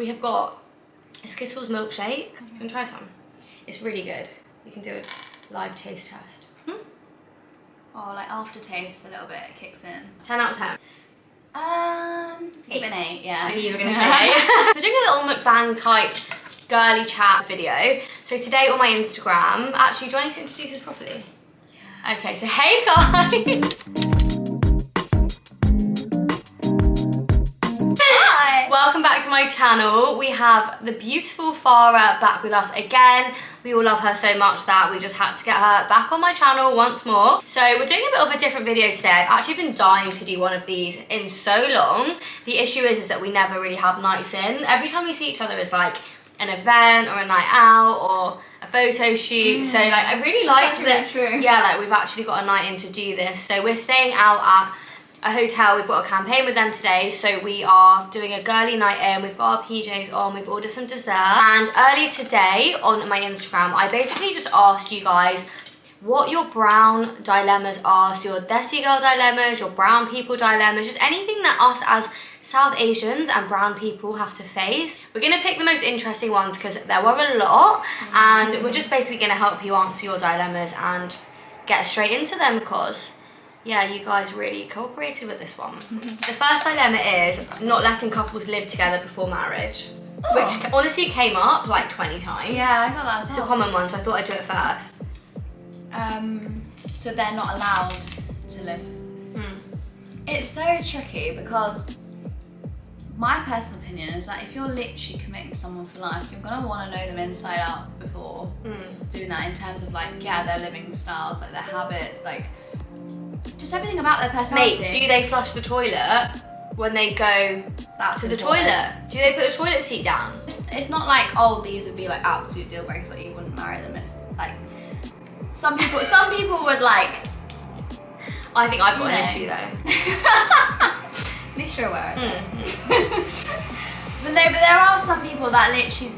we have got a Skittles milkshake. You can try some. It's really good. You can do a live taste test. Oh, like aftertaste a little bit kicks in. 10 out of 10. Give it an 8, yeah. I knew you were going to say 8. We're doing a little mukbang type girly chat video. So today on my Instagram, actually, do I need to introduce this properly? Yeah. Okay, so hey guys. Hi. Welcome back to my channel. We have the beautiful Farah back with us again. We all love her so much that we just had to get her back on my channel once more. So we're doing a bit of a different video today. I've actually been dying to do one of these in so long. The issue is that we never really have nights in. Every time we see each other is like an event or a night out or a photo shoot. So like I really like that. Yeah, like we've actually got a night in to do this. So we're staying out at a hotel. We've got a campaign with them today, so we are doing a girly night in. We've got our PJs on, we've ordered some dessert. And earlier today on my Instagram, I basically just asked you guys what your brown dilemmas are. So your Desi girl dilemmas, your brown people dilemmas, just anything that us as South Asians and brown people have to face. We're gonna pick the most interesting ones because there were a lot, and we're just basically gonna help you answer your dilemmas and get straight into them because yeah, you guys really cooperated with this one. The first dilemma is not letting couples live together before marriage, which honestly came up like 20 times. Yeah, I got that as well. It's a common one, so I thought I'd do it first. So they're not allowed to live. It's so tricky because my personal opinion is that if you're literally committing to someone for life, you're gonna want to know them inside out before doing that, in terms of like, yeah, their living styles, like their habits, like just everything about their personality. Mate, do they flush the toilet when they go to the toilet? Do they put the toilet seat down? It's not like, oh, these would be like absolute deal breakers, like you wouldn't marry them if like some people would like. I think I've got an issue though. At least you're aware of it. But there are some people that literally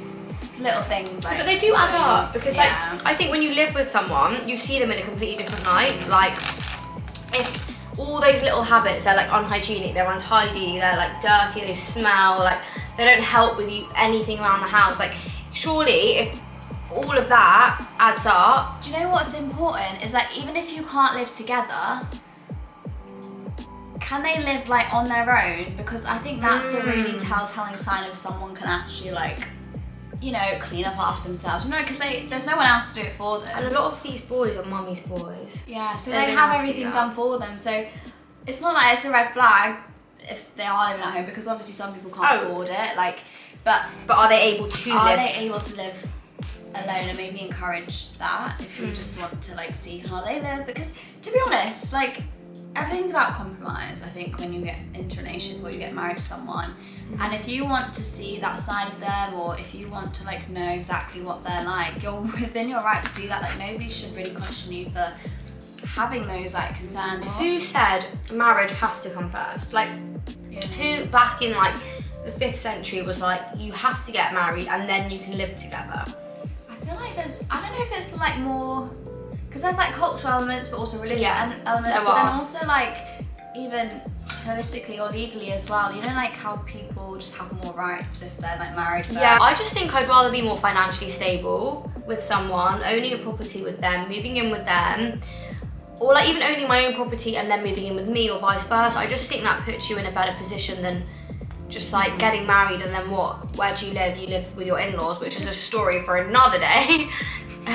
little things like. But they do add up because like I think when you live with someone, you see them in a completely different light. Like if all those little habits, they're like unhygienic, they're untidy, they're like dirty, they smell, like they don't help with you anything around the house. Like surely if all of that adds up. Do you know what's important is that even if you can't live together, can they live like on their own? Because I think that's a really telltale sign of someone can actually like, you know, clean up after themselves. You know, because there's no one else to do it for them. And a lot of these boys are mummy's boys. Yeah, so they have everything done for them. So it's not like it's a red flag if they are living at home, because obviously some people can't afford it. Like, but are they able to live? Are they able to live alone, and maybe encourage that if you just want to like see how they live? Because to be honest, like everything's about compromise. I think when you get into a relationship or you get married to someone, and if you want to see that side of them, or if you want to like know exactly what they're like, you're within your right to do that. Like nobody should really question you for having those like concerns. Who said marriage has to come first? Like who back in like the 5th century was like, you have to get married and then you can live together? I feel like I don't know if it's like more, because there's like cultural elements but also religious elements, but then also like even politically or legally as well. You know, like how people just have more rights if they're like married first. Yeah, I just think I'd rather be more financially stable with someone, owning a property with them, moving in with them, or like even owning my own property and then moving in with me, or vice versa. I just think that puts you in a better position than just like getting married and then what? Where do you live? You live with your in-laws, which is a story for another day,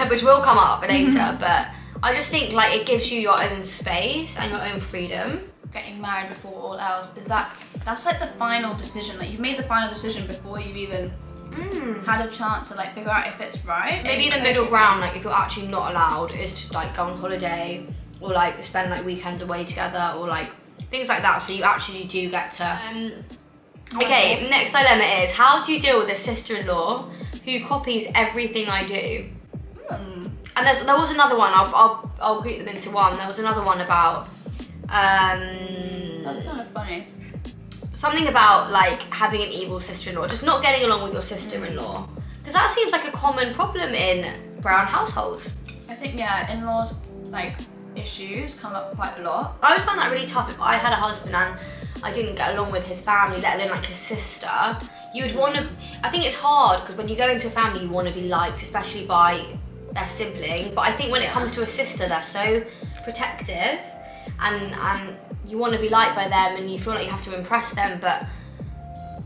which will come up later. But I just think like it gives you your own space and your own freedom. Getting married before all else, that's like the final decision. Like you've made the final decision before you've even had a chance to like figure out if it's right. Maybe the middle ground, like if you're actually not allowed, is just like go on holiday or like spend like weekends away together or like things like that, so you actually do get to okay, next dilemma is, how do you deal with a sister-in-law who copies everything I do? And there was another one, I'll group them into one. There was another one about that's kind of funny. Something about like having an evil sister-in-law, just not getting along with your sister-in-law, because that seems like a common problem in brown households. I think in-laws like issues come up quite a lot. I would find that really tough if I had a husband and I didn't get along with his family, let alone like his sister. You would want to, I think it's hard because when you go into a family, you want to be liked, especially by their sibling. But I think when it comes to a sister, they're so protective and you want to be liked by them and you feel like you have to impress them, but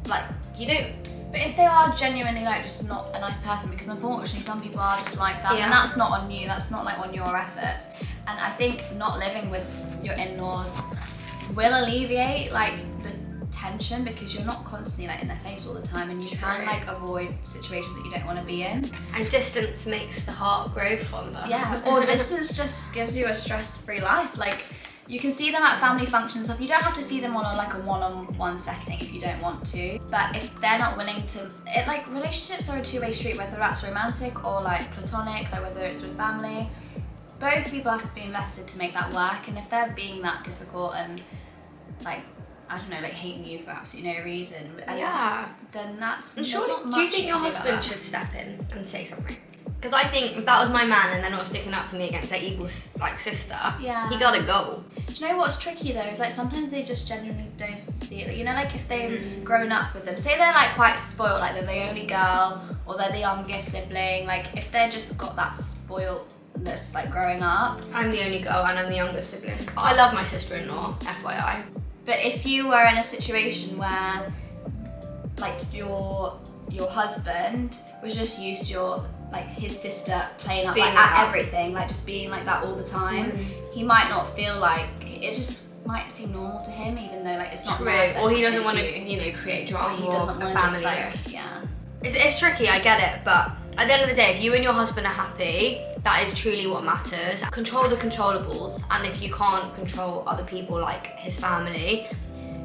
like you don't. But if they are genuinely like just not a nice person, because unfortunately some people are just like that, and that's not on you, that's not like on your efforts. And I think not living with your in-laws will alleviate like the tension, because you're not constantly like in their face all the time, and you can like avoid situations that you don't want to be in. And distance makes the heart grow fonder. Yeah, or distance just gives you a stress-free life. Like, you can see them at family functions and stuff. You don't have to see them on like a one-on-one setting if you don't want to. But if they're not willing to, like relationships are a two-way street, whether that's romantic or like platonic, like whether it's with family. Both people have to be invested to make that work. And if they're being that difficult and like, I don't know, like hating you for absolutely no reason, then that's. And surely, do you think your husband should step in and say something? Because I think if that was my man and they're not sticking up for me against their evil like sister, he gotta go. Do you know what's tricky though? Is like sometimes they just genuinely don't see it. You know, like if they've grown up with them, say they're like quite spoiled, like they're the only girl or they're the youngest sibling. Like if they're just got that spoiledness like growing up. I'm the only girl and I'm the youngest sibling. I love my sister-in-law, FYI. But if you were in a situation where like your husband was just used to your like his sister playing up like at everything, like just being like that all the time, he might not feel like it, just might seem normal to him, even though like it's not nice. Or he doesn't want to, you know, create drama. Or he doesn't want to just like, It's tricky, I get it, but at the end of the day, if you and your husband are happy, that is truly what matters. Control the controllables, and if you can't control other people like his family,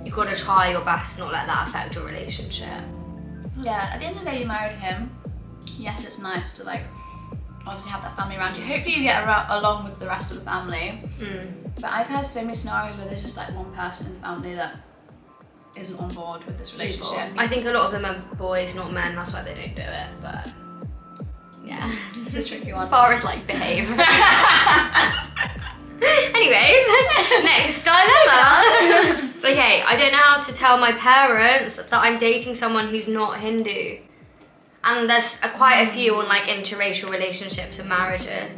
you've got to try your best to not let that affect your relationship. Yeah, at the end of the day, you married him. Yes, it's nice to like obviously have that family around you. Hopefully you get along with the rest of the family. But I've had so many scenarios where there's just like one person in the family that isn't on board with this relationship. I think a lot of them are boys, not men, that's why they don't do it, but yeah. It's a tricky one. Forrest like behave. Anyways, next dilemma. Okay, I don't know how to tell my parents that I'm dating someone who's not Hindu. And there's quite a few on like interracial relationships and marriages.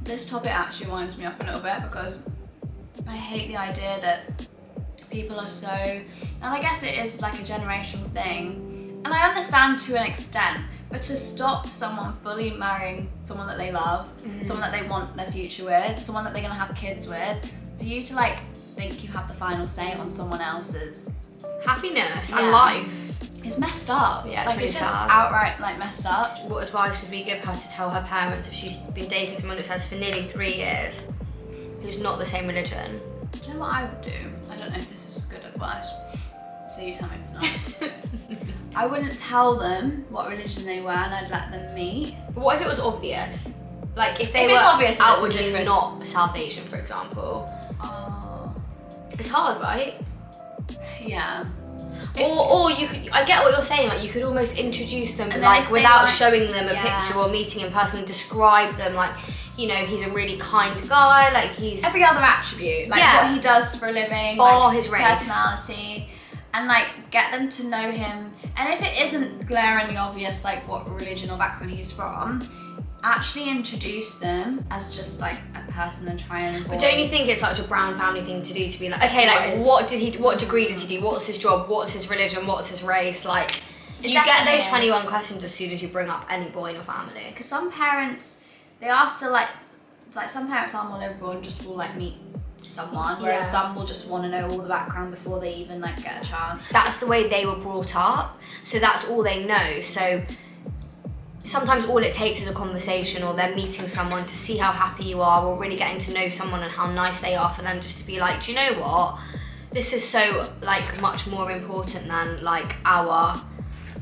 This topic actually winds me up a little bit because I hate the idea that people are so, and I guess it is like a generational thing, and I understand to an extent, but to stop someone fully marrying someone that they love, someone that they want their future with, someone that they're gonna have kids with, for you to like think you have the final say on someone else's happiness and life. It's messed up. Yeah, it's like really it's just sad. outright like messed up. What advice would we give her to tell her parents if she's been dating someone that says for nearly 3 years, who's not the same religion? Do you know what I would do? I don't know if this is good advice, so you tell me if it's not. I wouldn't tell them what religion they were, and I'd let them meet. But what if it was obvious? Like if they If were it's obvious, outwardly different. not South Asian, for example. Oh. It's hard, right? Yeah. Or you could, I get what you're saying, like you could almost introduce them And then like if they without like- showing them a picture or meeting in person, and describe them like, you know, he's a really kind guy, like he's Every other attribute, like what he does for a living, or like his race, personality, and like get them to know him. And if it isn't glaringly obvious, like what religion or background he's from, actually introduce them as just like a person and try and avoid. But don't you think it's such a brown family thing to do, to be like, okay, like what degree does he do? What's his job? What's his religion? What's his race? Like you get those 21 questions as soon as you bring up any boy in your family. Because some parents, they are still like some parents are more liberal and just will like meet someone, whereas some will just want to know all the background before they even like get a chance. That's the way they were brought up, so that's all they know. So sometimes all it takes is a conversation or them meeting someone to see how happy you are, or really getting to know someone and how nice they are, for them just to be like, do you know what? This is so like much more important than like our,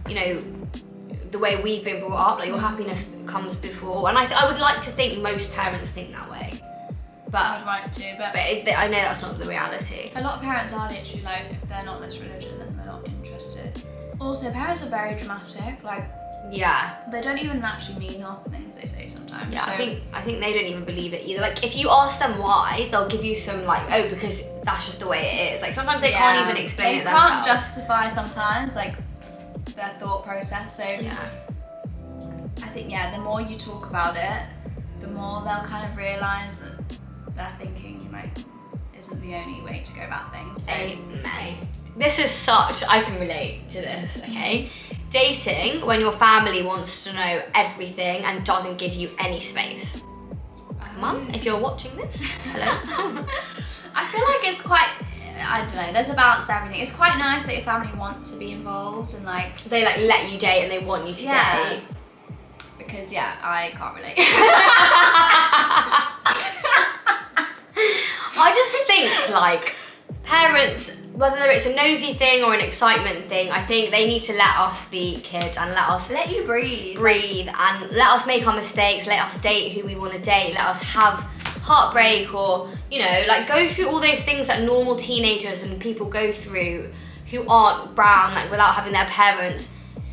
you know, the way we've been brought up. Like your happiness comes before, and I would like to think most parents think that way. But I'd like to, but I know that's not the reality. a lot of parents are literally like, if they're not this religion, then they're not interested interested. Also, parents are very dramatic. Like, Yeah. they don't even actually mean half the things they say sometimes. Yeah, so, I think they don't even believe it either. Like, if you ask them why, they'll give you some like, oh, because that's just the way it is. Like, sometimes they can't even explain it themselves. They can't justify sometimes like their thought process. So Yeah. I think the more you talk about it, the more they'll kind of realise that their thinking like isn't the only way to go about things. So, Amen. This is such, I can relate to this, okay? Dating when your family wants to know everything and doesn't give you any space. Mum, if you're watching this, hello. I feel like it's quite, I don't know, there's a balance to everything. It's quite nice that your family want to be involved and like... They like let you date and they want you to date. Because I can't relate. I just think like parents, whether it's a nosy thing or an excitement thing, I think they need to let us be kids and let you breathe and let us make our mistakes, let us date who we want to date, let us have heartbreak or, you know, like go through all those things that normal teenagers and people go through who aren't brown, like without having their parents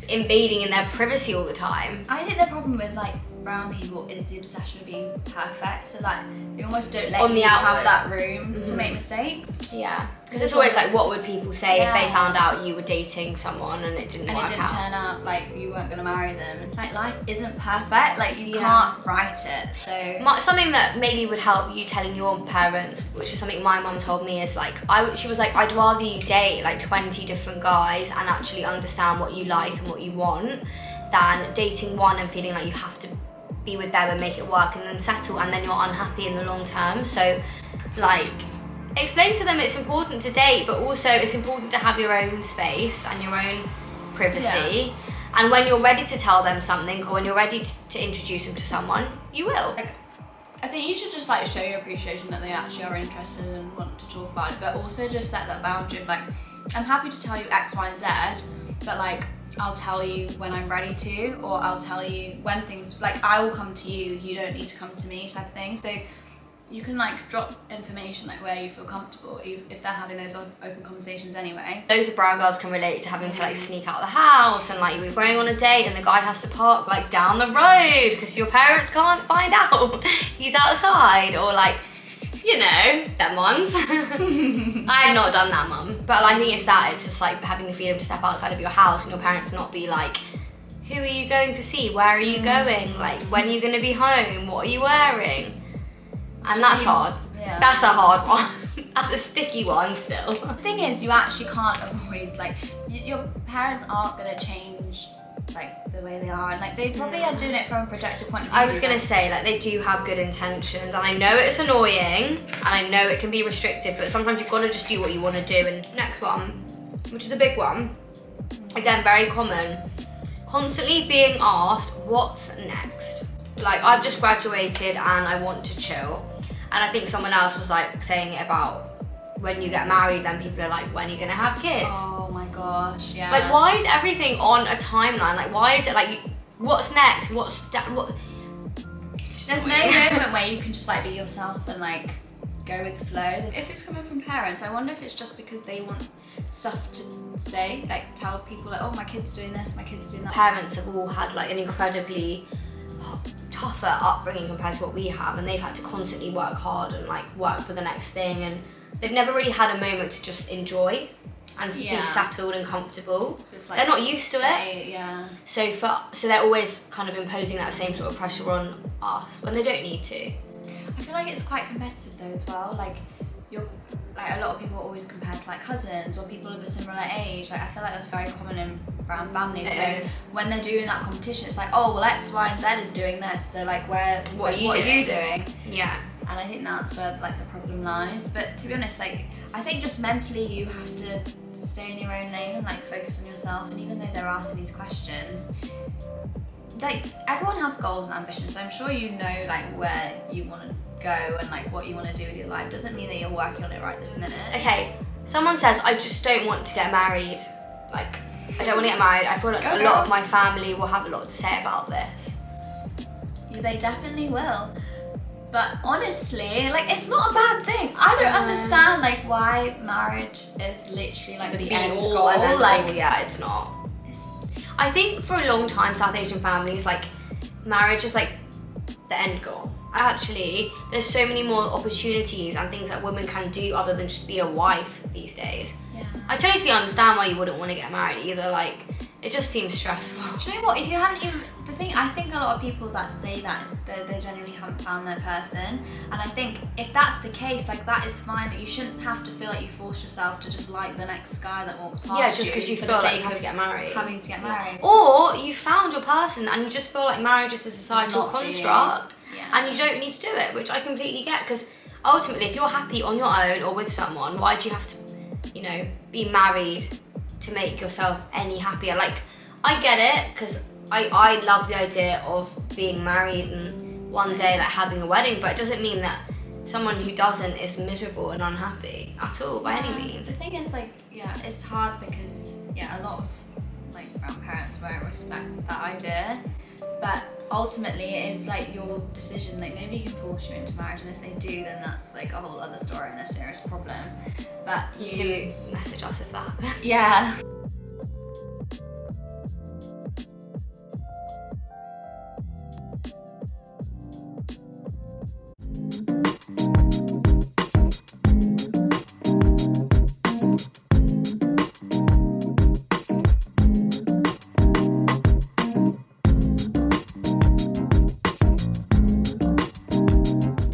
invading in their privacy all the time. I think the problem with like brown people is the obsession of being perfect, so like they almost don't let you have that room to make mistakes. Yeah, because it's always like, what would people say if they found out you were dating someone and it didn't work out? Turn out like you weren't gonna marry them. And, like, life isn't perfect, like you can't write it. So something that maybe would help you telling your parents, which is something my mum told me, is like she was like, I'd rather you date like 20 different guys and actually understand what you like and what you want than dating one and feeling like you have to be with them and make it work and then settle and then you're unhappy in the long term. So like explain to them it's important to date, but also it's important to have your own space and your own privacy. And when you're ready to tell them something or when you're ready to introduce them to someone, you will. Like, I think you should just like show your appreciation that they actually are interested and want to talk about it, but also just set that boundary of like, I'm happy to tell you X, Y, and Z, but like I'll tell you when I'm ready to, or I'll tell you when things, like I will come to you, you don't need to come to me type of thing. So you can like drop information like where you feel comfortable if they're having those open conversations anyway. Loads of brown girls can relate to having to like sneak out of the house and like you're going on a date and the guy has to park like down the road because your parents can't find out he's outside, or like, you know, them ones. I have not done that, mum. But I think it's just like having the freedom to step outside of your house and your parents not be like, who are you going to see? Where are you going? Like, when are you going to be home? What are you wearing? And that's hard. Yeah. That's a hard one. That's a sticky one still. The thing is, you actually can't avoid, like, your parents aren't going to change like the way they are, and like they probably are doing it from a projected point of view. I was gonna say, like, they do have good intentions, and I know it's annoying and I know it can be restrictive, but sometimes you've got to just do what you want to do. And next one, which is a big one, again, very common, constantly being asked what's next. Like, I've just graduated and I want to chill, and I think someone else was like saying it about when you get married, then people are like, when are you gonna have kids? Oh my gosh, yeah. Like, why is everything on a timeline? Like, why is it like, what's next? What? There's no moment where you can just like be yourself and like go with the flow. If it's coming from parents, I wonder if it's just because they want stuff to say, like tell people like, oh, my kid's doing this, my kid's doing that. Parents have all had like an incredibly tougher upbringing compared to what we have, and they've had to constantly work hard and like work for the next thing, and they've never really had a moment to just enjoy and be settled and comfortable. So it's like they're not used to it. Yeah. So they're always kind of imposing that same sort of pressure on us when they don't need to. I feel like it's quite competitive though as well. Like you're like, a lot of people are always compared to like cousins or people of a similar age. Like I feel like that's very common in brown families. So when they're doing that competition, it's like, oh well, X, Y, and Z is doing this. So like, what are you doing? Yeah. And I think that's where like the problem lies. But to be honest, like I think just mentally you have to stay in your own lane and like focus on yourself. And even though they're asking these questions, like everyone has goals and ambitions. So I'm sure you know like where you want to go and like what you want to do with your life. Doesn't mean that you're working on it right this minute. Okay, someone says, I just don't want to get married. Like, I don't want to get married. I feel like a lot of my family will have a lot to say about this. Yeah, they definitely will. But honestly, like, it's not a bad thing. I don't understand, like, why marriage is literally like the end goal. And then, like, yeah, it's not. I think for a long time, South Asian families, like, marriage is like the end goal. Actually, there's so many more opportunities and things that women can do other than just be a wife these days. Yeah. I totally understand why you wouldn't want to get married either. Like, it just seems stressful. Do you know what? If you haven't even, the thing, I think a lot of people that say that is they genuinely haven't found their person. And I think if that's the case, like, that is fine. That you shouldn't have to feel like you force yourself to just like the next guy that walks past you. Yeah, just because you feel like you have to get married. Having to get married. Or you found your person and you just feel like marriage is a societal construct and you don't need to do it, which I completely get, because ultimately if you're happy on your own or with someone, why do you have to, you know, be married to make yourself any happier? Like, I get it, because I love the idea of being married and one day like having a wedding, but it doesn't mean that someone who doesn't is miserable and unhappy at all by any means. The thing is, like, yeah, it's hard because, yeah, a lot of like grandparents won't respect that idea, but ultimately it is like your decision. Like, nobody can force you into marriage, and if they do, then that's like a whole other story and a serious problem. But you can message us if that happens. Yeah.